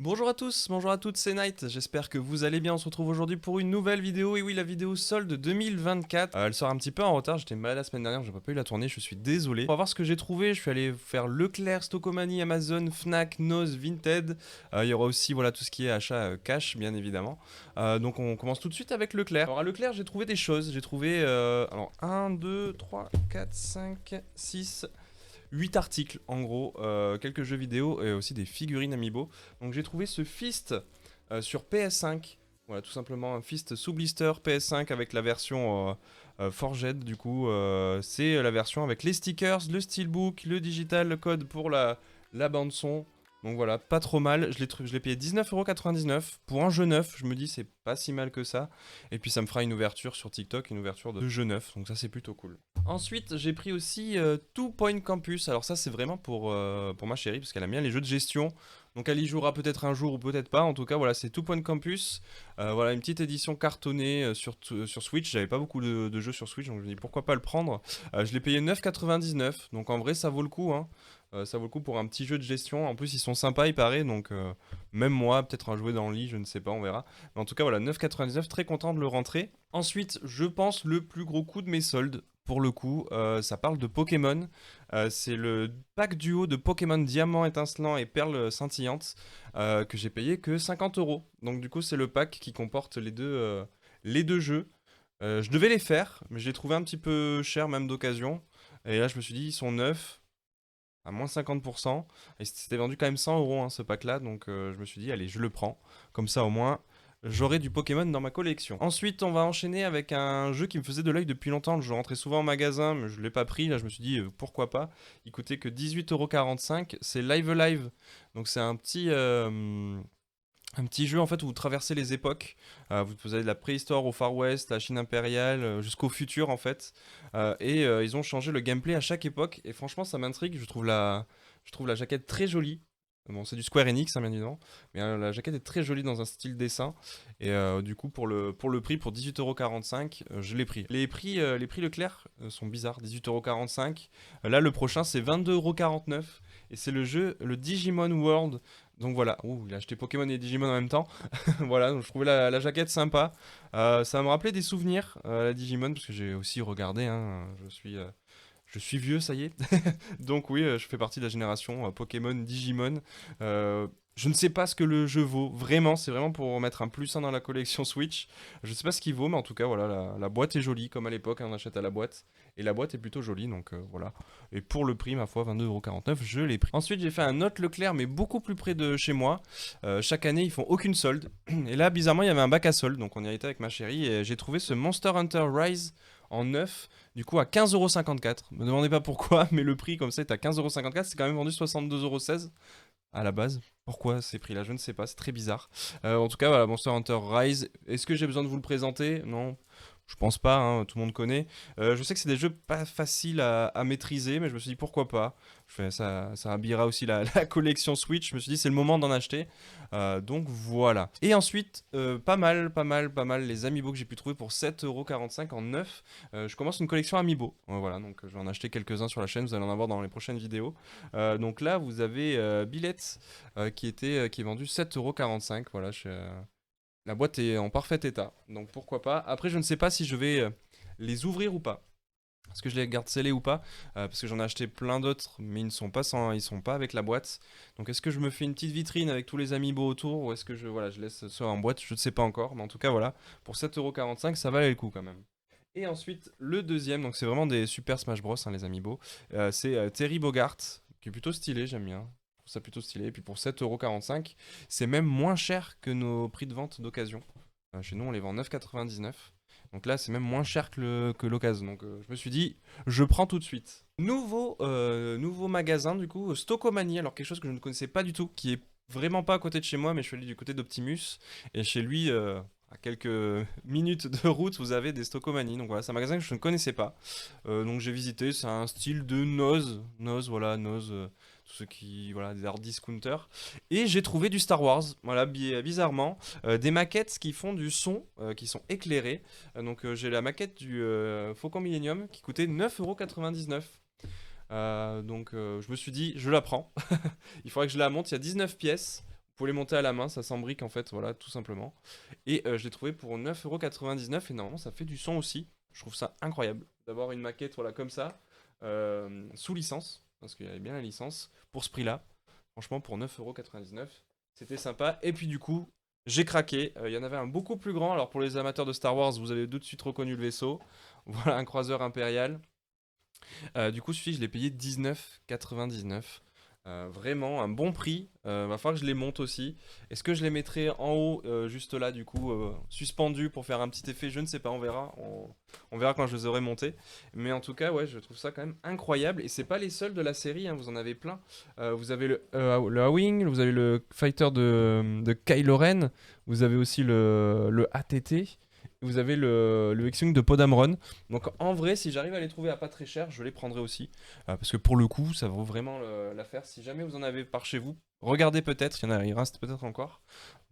Bonjour à tous, bonjour à toutes, c'est Night, j'espère que vous allez bien, on se retrouve aujourd'hui pour une nouvelle vidéo, et oui la vidéo solde 2024, elle sort un petit peu en retard, j'étais malade la semaine dernière, j'ai pas pu la tourner, je suis désolé. On va voir ce que j'ai trouvé, je suis allé faire Leclerc, Stocomanie, Amazon, Fnac, Noz, Vinted, il y aura aussi voilà tout ce qui est achat cash bien évidemment. Donc on commence tout de suite avec Leclerc. Alors à Leclerc j'ai trouvé des choses, j'ai trouvé alors 1, 2, 3, 4, 5, 6... 8 articles en gros, quelques jeux vidéo et aussi des figurines Amiibo. Donc j'ai trouvé ce Fist sur PS5. Voilà, tout simplement un Fist sous blister PS5 avec la version Forged du coup. C'est la version avec les stickers, le steelbook, le digital, le code pour la bande son. Donc voilà, pas trop mal. Je l'ai payé 19,99€ pour un jeu neuf. Je me dis, c'est pas si mal que ça. Et puis ça me fera une ouverture sur TikTok, une ouverture de jeu neuf. Donc ça, c'est plutôt cool. Ensuite, j'ai pris aussi Two Point Campus. Alors ça, c'est vraiment pour ma chérie, parce qu'elle aime bien les jeux de gestion. Donc elle y jouera peut-être un jour ou peut-être pas. En tout cas, voilà, c'est Two Point Campus. Voilà, une petite édition cartonnée sur Switch. J'avais pas beaucoup de jeux sur Switch, donc je me dis pourquoi pas le prendre. Je l'ai payé 9,99. Donc en vrai, ça vaut le coup, hein. Ça vaut le coup pour un petit jeu de gestion. En plus, ils sont sympas, il paraît. Donc même moi, peut-être un jouet dans le lit, je ne sais pas, on verra. Mais en tout cas, voilà, 9,99. Très content de le rentrer. Ensuite, je pense le plus gros coup de mes soldes. Pour le coup, ça parle de Pokémon. C'est le pack duo de Pokémon Diamant étincelant et Perle scintillante que j'ai payé que 50€. Donc du coup, c'est le pack qui comporte les deux jeux. Je devais les faire, mais je les trouvais un petit peu cher, même d'occasion. Et là, je me suis dit, ils sont neufs, à moins 50%. Et c'était vendu quand même 100€ hein, ce pack-là. Donc je me suis dit, allez, je le prends. Comme ça, au moins, j'aurai du Pokémon dans ma collection. Ensuite, on va enchaîner avec un jeu qui me faisait de l'œil depuis longtemps. Je rentrais souvent au magasin, mais je ne l'ai pas pris. Là, je me suis dit, pourquoi pas. Il coûtait que 18,45€. C'est Live Alive. Donc, c'est un petit jeu en fait où vous traversez les époques. Vous avez de la préhistoire au Far West, la Chine impériale, jusqu'au futur en fait. Ils ont changé le gameplay à chaque époque. Et franchement, ça m'intrigue. Je trouve la jaquette très jolie. Bon, c'est du Square Enix, hein, bien évidemment. Mais la jaquette est très jolie dans un style dessin. Et du coup, pour le prix, pour 18,45€, je l'ai pris. Les prix Leclerc sont bizarres. 18,45€. Là, le prochain, c'est 22,49€. Et c'est le jeu, le Digimon World. Donc voilà, ouh, il a acheté Pokémon et Digimon en même temps. Voilà, donc je trouvais la jaquette sympa. Ça me rappelait des souvenirs, la Digimon, parce que j'ai aussi regardé, hein, je suis vieux, ça y est. Donc oui, je fais partie de la génération Pokémon, Digimon. Je ne sais pas ce que le jeu vaut, vraiment, c'est vraiment pour mettre un plus 1 dans la collection Switch. Je ne sais pas ce qu'il vaut, mais en tout cas, voilà, la boîte est jolie, comme à l'époque, hein, on achète à la boîte. Et la boîte est plutôt jolie, donc voilà. Et pour le prix, ma foi, 22,49€, je l'ai pris. Ensuite, j'ai fait un autre Leclerc, mais beaucoup plus près de chez moi. Chaque année, ils font aucune solde. Et là, bizarrement, il y avait un bac à solde, donc on y a été avec ma chérie, et j'ai trouvé ce Monster Hunter Rise en neuf, du coup à 15,54€. Me demandez pas pourquoi, mais le prix comme ça est à 15,54€. C'est quand même vendu 62,16€ à la base. Pourquoi ces prix-là? Je ne sais pas, c'est très bizarre. En tout cas, voilà, Monster Hunter Rise. Est-ce que j'ai besoin de vous le présenter? Non. Je pense pas, hein, tout le monde connaît. Je sais que c'est des jeux pas faciles à maîtriser, mais je me suis dit pourquoi pas. Ça habillera aussi la collection Switch. Je me suis dit c'est le moment d'en acheter. Donc voilà. Et ensuite, pas mal les Amiibo que j'ai pu trouver pour 7,45€ en neuf. Je commence une collection Amiibo. Voilà, donc je vais en acheter quelques-uns sur la chaîne. Vous allez en avoir dans les prochaines vidéos. Donc là, vous avez Billet qui est vendu 7,45€. Voilà, la boîte est en parfait état, donc pourquoi pas. Après, je ne sais pas si je vais les ouvrir ou pas. Est-ce que je les garde scellés ou pas? Parce que j'en ai acheté plein d'autres, mais ils sont pas avec la boîte. Donc est-ce que je me fais une petite vitrine avec tous les amiibo autour, ou est-ce que voilà, je laisse ça en boîte? Je ne sais pas encore, mais en tout cas voilà, pour 7,45€, ça valait le coup quand même. Et ensuite, le deuxième, donc c'est vraiment des Super Smash Bros, hein, les amiibo. C'est Terry Bogart, qui est plutôt stylé, j'aime bien. Je trouve ça plutôt stylé. Et puis pour 7,45€, c'est même moins cher que nos prix de vente d'occasion. Chez nous, on les vend 9,99€. Donc là, c'est même moins cher que l'occasion. Donc je me suis dit, je prends tout de suite. Nouveau magasin, du coup, Stocomanie. Alors quelque chose que je ne connaissais pas du tout, qui est vraiment pas à côté de chez moi, mais je suis allé du côté d'Optimus. Et chez lui, à quelques minutes de route, vous avez des Stocomanie. Donc voilà, c'est un magasin que je ne connaissais pas. Donc j'ai visité, c'est un style de Noz. Noz, voilà, Noz. Tous ceux qui, voilà, des hard discounters. Et j'ai trouvé du Star Wars, voilà, bizarrement. Des maquettes qui font du son, qui sont éclairées. J'ai la maquette du Faucon Millennium qui coûtait 9,99€. Je me suis dit, je la prends. Il faudrait que je la monte, il y a 19 pièces. pouvez les monter à la main, ça s'embrique en fait, voilà, tout simplement. Et je l'ai trouvé pour 9,99 € et normalement ça fait du son aussi. Je trouve ça incroyable d'avoir une maquette voilà, comme ça, sous licence, parce qu'il y avait bien la licence, pour ce prix-là. Franchement, pour 9,99 €, c'était sympa. Et puis du coup, j'ai craqué. Il y en avait un beaucoup plus grand. Alors pour les amateurs de Star Wars, vous avez tout de suite reconnu le vaisseau. Voilà, un croiseur impérial. Du coup, celui-ci, je l'ai payé 19,99 €. Vraiment un bon prix. Va falloir que je les monte aussi. Est-ce que je les mettrai en haut, juste là, du coup, suspendus pour faire un petit effet? Je ne sais pas, on verra. On verra quand je les aurai montés. Mais en tout cas, ouais, je trouve ça quand même incroyable. Et c'est pas les seuls de la série, hein, vous en avez plein. Vous avez le A-Wing, vous avez le fighter de Kylo Ren, vous avez aussi le ATT. Vous avez le X-Wing de Poe Dameron. Donc en vrai, si j'arrive à les trouver à pas très cher, je les prendrai aussi. Parce que pour le coup, ça vaut vraiment l'affaire. Si jamais vous en avez par chez vous, regardez peut-être, il reste peut-être encore.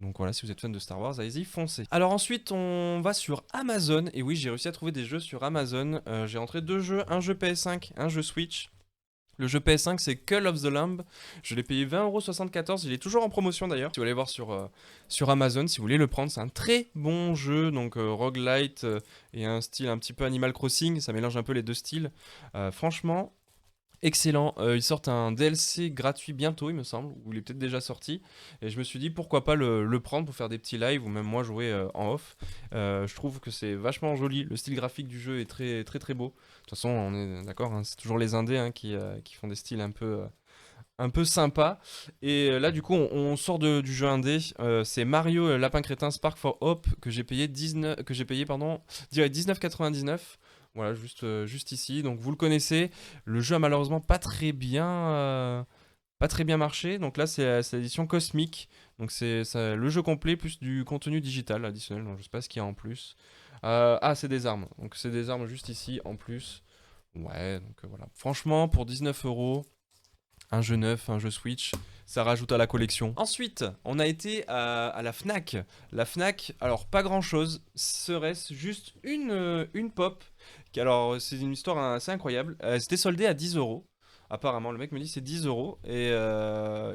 Donc voilà, si vous êtes fan de Star Wars, allez-y, foncez. Alors ensuite, on va sur Amazon. Et oui, j'ai réussi à trouver des jeux sur Amazon. J'ai rentré 2 jeux, un jeu PS5, un jeu Switch. Le jeu PS5, c'est Call of the Lamb. Je l'ai payé 20,74 €. Il est toujours en promotion d'ailleurs. Si vous allez voir sur Amazon, si vous voulez le prendre, c'est un très bon jeu. Donc roguelite et un style un petit peu Animal Crossing. Ça mélange un peu les deux styles. Franchement, excellent. Ils sortent un DLC gratuit bientôt, il me semble, ou il est peut-être déjà sorti. Et je me suis dit pourquoi pas le prendre pour faire des petits lives ou même moi jouer en off. Je trouve que c'est vachement joli. Le style graphique du jeu est très très très beau. De toute façon, on est d'accord, hein, c'est toujours les indés hein, qui font des styles un peu sympas. Et là, du coup, on sort du jeu indé. C'est Mario Lapin Crétin Spark for Hope que j'ai payé 19,99 €. Voilà, juste ici. Donc vous le connaissez. Le jeu a malheureusement pas très bien marché. Donc là, c'est l'édition cosmique. Donc le jeu complet plus du contenu digital additionnel. Donc je sais pas ce qu'il y a en plus. C'est des armes. Donc c'est des armes juste ici en plus. Ouais, donc voilà. Franchement, pour 19 €, un jeu neuf, un jeu Switch, ça rajoute à la collection. Ensuite, on a été à la Fnac. La Fnac, alors pas grand chose, serait-ce juste une pop. Alors, c'est une histoire assez incroyable. C'était soldé à 10 €. Apparemment, le mec me dit c'est 10 € et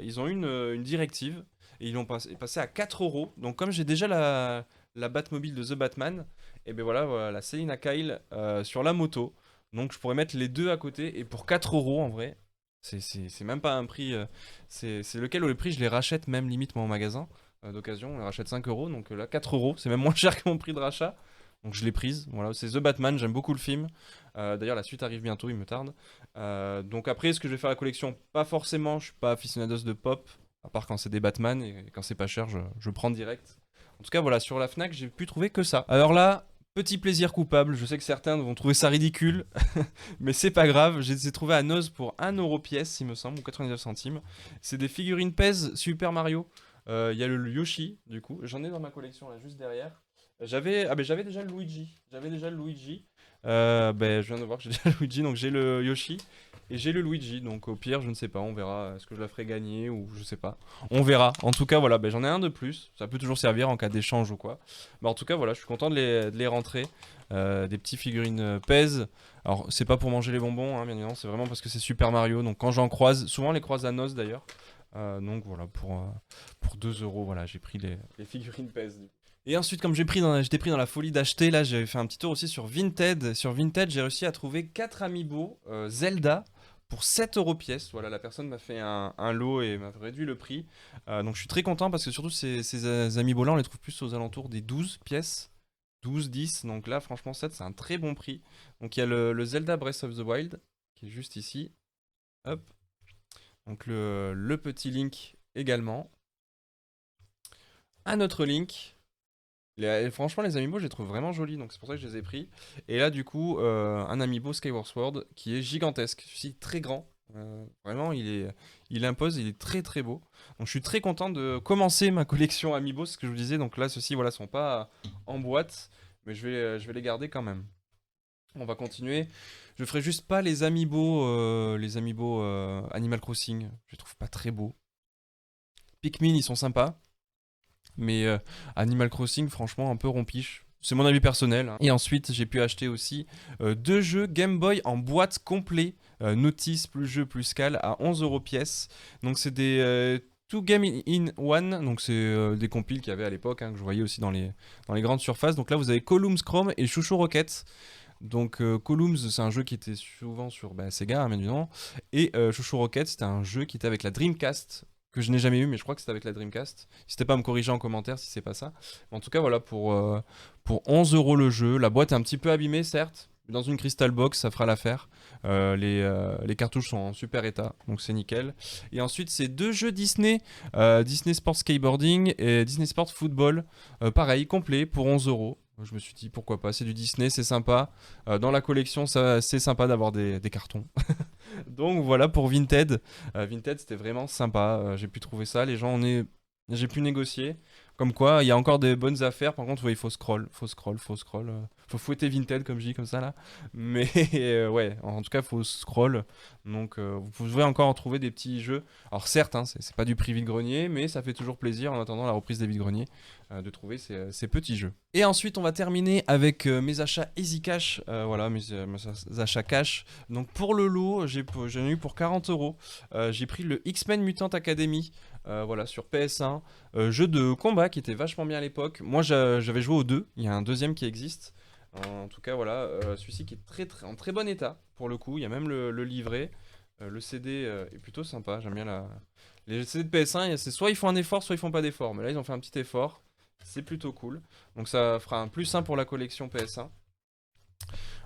ils ont eu une directive et ils l'ont passé à 4 €. Donc, comme j'ai déjà la Batmobile de The Batman, et ben voilà, la Selina Kyle sur la moto. Donc, je pourrais mettre les deux à côté et pour 4 € en vrai. C'est même pas un prix. C'est lequel ou le prix, je les rachète même limite moi en magasin d'occasion. On les rachète 5 €. Donc là, 4 €, c'est même moins cher que mon prix de rachat. Donc je l'ai prise. Voilà, c'est The Batman, j'aime beaucoup le film. D'ailleurs, la suite arrive bientôt, il me tarde. Donc après, est-ce que je vais faire la collection? Pas forcément, je suis pas aficionados de pop. À part quand c'est des Batman et quand c'est pas cher, je prends direct. En tout cas, voilà, sur la Fnac, j'ai pu trouver que ça. Alors là, petit plaisir coupable, je sais que certains vont trouver ça ridicule. Mais c'est pas grave, je les ai trouvés à Noz pour 1 € pièce, il me semble, ou 99 centimes. C'est des figurines PES Super Mario. Il y a le Yoshi, du coup. J'en ai dans ma collection, là, juste derrière. J'avais déjà le Luigi. Je viens de voir que j'ai déjà le Luigi, donc j'ai le Yoshi. Et j'ai le Luigi, donc au pire, je ne sais pas, on verra. Est-ce que je la ferai gagner ou je sais pas. On verra. En tout cas, voilà, j'en ai un de plus. Ça peut toujours servir en cas d'échange ou quoi. En tout cas, voilà, je suis content de les rentrer. Des petits figurines PES. Alors, c'est pas pour manger les bonbons, hein, bien évidemment, c'est vraiment parce que c'est Super Mario. Donc, quand j'en croise, souvent les croise à Noz d'ailleurs. Donc, voilà, pour 2 €, voilà, j'ai pris les figurines PES. Et ensuite, comme j'étais pris dans la folie d'acheter, là, j'ai fait un petit tour aussi sur Vinted. Sur Vinted, j'ai réussi à trouver 4 amiibo Zelda pour 7 € pièce. Voilà, la personne m'a fait un lot et m'a réduit le prix. Donc, je suis très content parce que surtout, ces amiibo-là, on les trouve plus aux alentours des 12 pièces. 12, 10, donc là franchement 7 c'est un très bon prix. Donc il y a le Zelda Breath of the Wild qui est juste ici. Hop. Donc le petit Link également. Un autre Link. Franchement les amiibo je les trouve vraiment jolis donc c'est pour ça que je les ai pris. Et là du coup un amiibo Skyward Sword qui est gigantesque. Celui-ci très grand. Vraiment il impose, il est très très beau. Donc je suis très content de commencer ma collection amiibo, ce que je vous disais. Donc là ceux-ci voilà sont pas en boîte. Mais je vais les garder quand même. On va continuer. Je ferai juste pas les amiibo Animal Crossing. Je les trouve pas très beaux. Pikmin, ils sont sympas. Mais Animal Crossing, franchement, un peu rompiche. C'est mon avis personnel, hein. Et ensuite, j'ai pu acheter aussi 2 jeux Game Boy en boîte complet. Notice plus jeu plus cal à 11 € pièce. Donc c'est des Two Game in One, donc c'est des compiles qu'il y avait à l'époque, hein, que je voyais aussi dans les grandes surfaces. Donc là, vous avez Columns Chrome et Chouchou Rocket. Donc Columns, c'est un jeu qui était souvent sur Sega, hein, bien évidemment. Et Chouchou Rocket, c'était un jeu qui était avec la Dreamcast, que je n'ai jamais eu, mais je crois que c'était avec la Dreamcast. N'hésitez pas à me corriger en commentaire si c'est pas ça. Mais en tout cas, voilà, pour 11 € le jeu. La boîte est un petit peu abîmée, certes. Mais dans une Crystal Box, ça fera l'affaire. Les cartouches sont en super état, donc c'est nickel. Et ensuite, c'est 2 jeux Disney, Disney Sport Skateboarding et Disney Sport Football. Pareil, complet pour 11 €. Je me suis dit pourquoi pas, c'est du Disney, c'est sympa. Dans la collection, c'est sympa d'avoir des cartons. Donc voilà pour Vinted. Vinted, c'était vraiment sympa. J'ai pu trouver ça. J'ai pu négocier. Comme quoi, il y a encore des bonnes affaires. Par contre, ouais, il faut scroll. Faut fouetter Vinted, comme je dis, comme ça là. Mais ouais, en tout cas, il faut scroll. Donc vous pouvez encore en trouver des petits jeux. Alors certes, hein, c'est pas du prix vide-grenier, mais ça fait toujours plaisir en attendant la reprise des vide-greniers de trouver ces petits jeux. Et ensuite, on va terminer avec mes achats Easy Cash. Voilà, mes achats cash. Donc pour le lot, j'en ai eu pour 40 €. J'ai pris le X-Men Mutant Academy. Voilà, sur PS1. Jeu de combat qui était vachement bien à l'époque. Moi, j'avais joué aux deux. Il y a un deuxième qui existe. En tout cas, voilà, celui-ci qui est en très bon état pour le coup. Il y a même le livret. Le CD est plutôt sympa. J'aime bien les CD de PS1. C'est soit ils font un effort, soit ils font pas d'effort. Mais là, ils ont fait un petit effort. C'est plutôt cool. Donc, ça fera un plus 1 pour la collection PS1.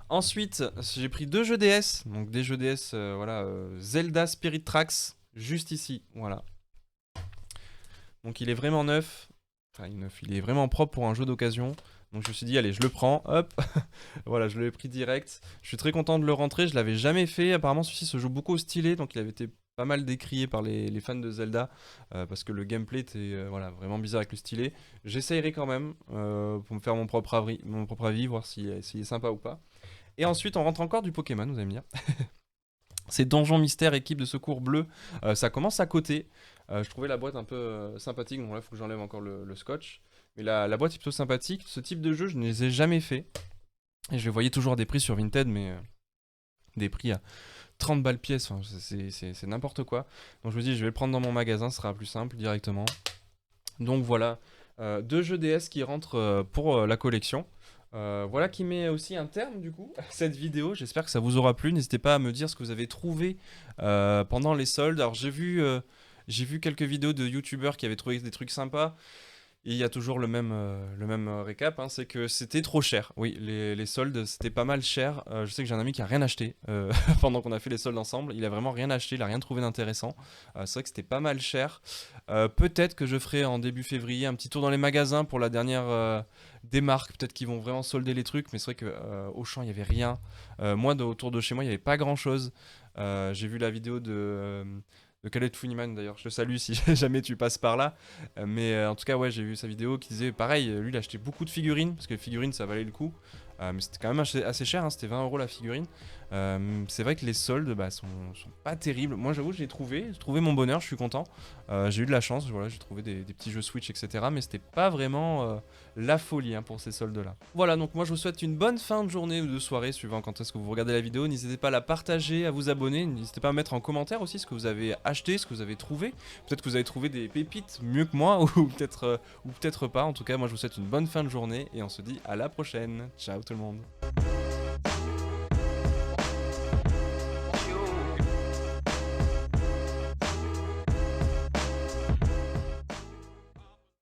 Ensuite, j'ai pris 2 jeux DS. Donc, des jeux DS, voilà, Zelda Spirit Tracks, juste ici. Voilà. Donc il est vraiment neuf, il est vraiment propre pour un jeu d'occasion. Donc je me suis dit, allez, je le prends, hop, voilà, je l'ai pris direct. Je suis très content de le rentrer, je l'avais jamais fait. Apparemment, celui-ci se joue beaucoup au stylet, donc il avait été pas mal décrié par les fans de Zelda, parce que le gameplay était voilà, vraiment bizarre avec le stylet. J'essayerai quand même pour me faire mon propre avis, voir s'il est sympa ou pas. Et ensuite, on rentre encore du Pokémon, vous allez me dire. C'est Donjon Mystère, équipe de secours bleu. Ça commence à côté. Je trouvais la boîte un peu sympathique. Bon, là, il faut que j'enlève encore le scotch. Mais la boîte est plutôt sympathique. Ce type de jeu, je ne les ai jamais fait. Et je les voyais toujours à des prix sur Vinted, mais des prix à 30 balles pièce. Enfin, c'est n'importe quoi. Donc je me dis, je vais le prendre dans mon magasin, ce sera plus simple directement. Donc voilà, 2 jeux DS qui rentrent pour la collection. Voilà qui met aussi un terme du coup à cette vidéo. J'espère que ça vous aura plu. N'hésitez pas à me dire ce que vous avez trouvé pendant les soldes. Alors j'ai vu quelques vidéos de youtubeurs qui avaient trouvé des trucs sympas. Et il y a toujours le même récap, hein, c'est que c'était trop cher. Oui, les soldes, c'était pas mal cher. Je sais que j'ai un ami qui a rien acheté pendant qu'on a fait les soldes ensemble. Il a vraiment rien acheté, il a rien trouvé d'intéressant. C'est vrai que c'était pas mal cher. Peut-être que je ferai en début février un petit tour dans les magasins pour la dernière des marques. Peut-être qu'ils vont vraiment solder les trucs, mais c'est vrai que Auchan, il y avait rien. Moi, autour de chez moi, il y avait pas grand-chose. J'ai vu la vidéo de Khaled Funiman d'ailleurs, je te salue si jamais tu passes par là. Mais en tout cas, ouais, j'ai vu sa vidéo qui disait pareil, lui il a acheté beaucoup de figurines, parce que les figurines ça valait le coup. Mais c'était quand même assez cher, hein, c'était 20 € la figurine. C'est vrai que les soldes sont pas terribles. Moi j'avoue, j'ai trouvé mon bonheur, je suis content. J'ai eu de la chance, voilà, j'ai trouvé des petits jeux Switch, etc. Mais c'était pas vraiment la folie hein, pour ces soldes là. Voilà, donc moi je vous souhaite une bonne fin de journée ou de soirée, suivant quand est-ce que vous regardez la vidéo. N'hésitez pas à la partager, à vous abonner. N'hésitez pas à mettre en commentaire aussi ce que vous avez acheté, ce que vous avez trouvé. Peut-être que vous avez trouvé des pépites mieux que moi, ou peut-être pas. En tout cas, moi je vous souhaite une bonne fin de journée et on se dit à la prochaine. Ciao tout le monde.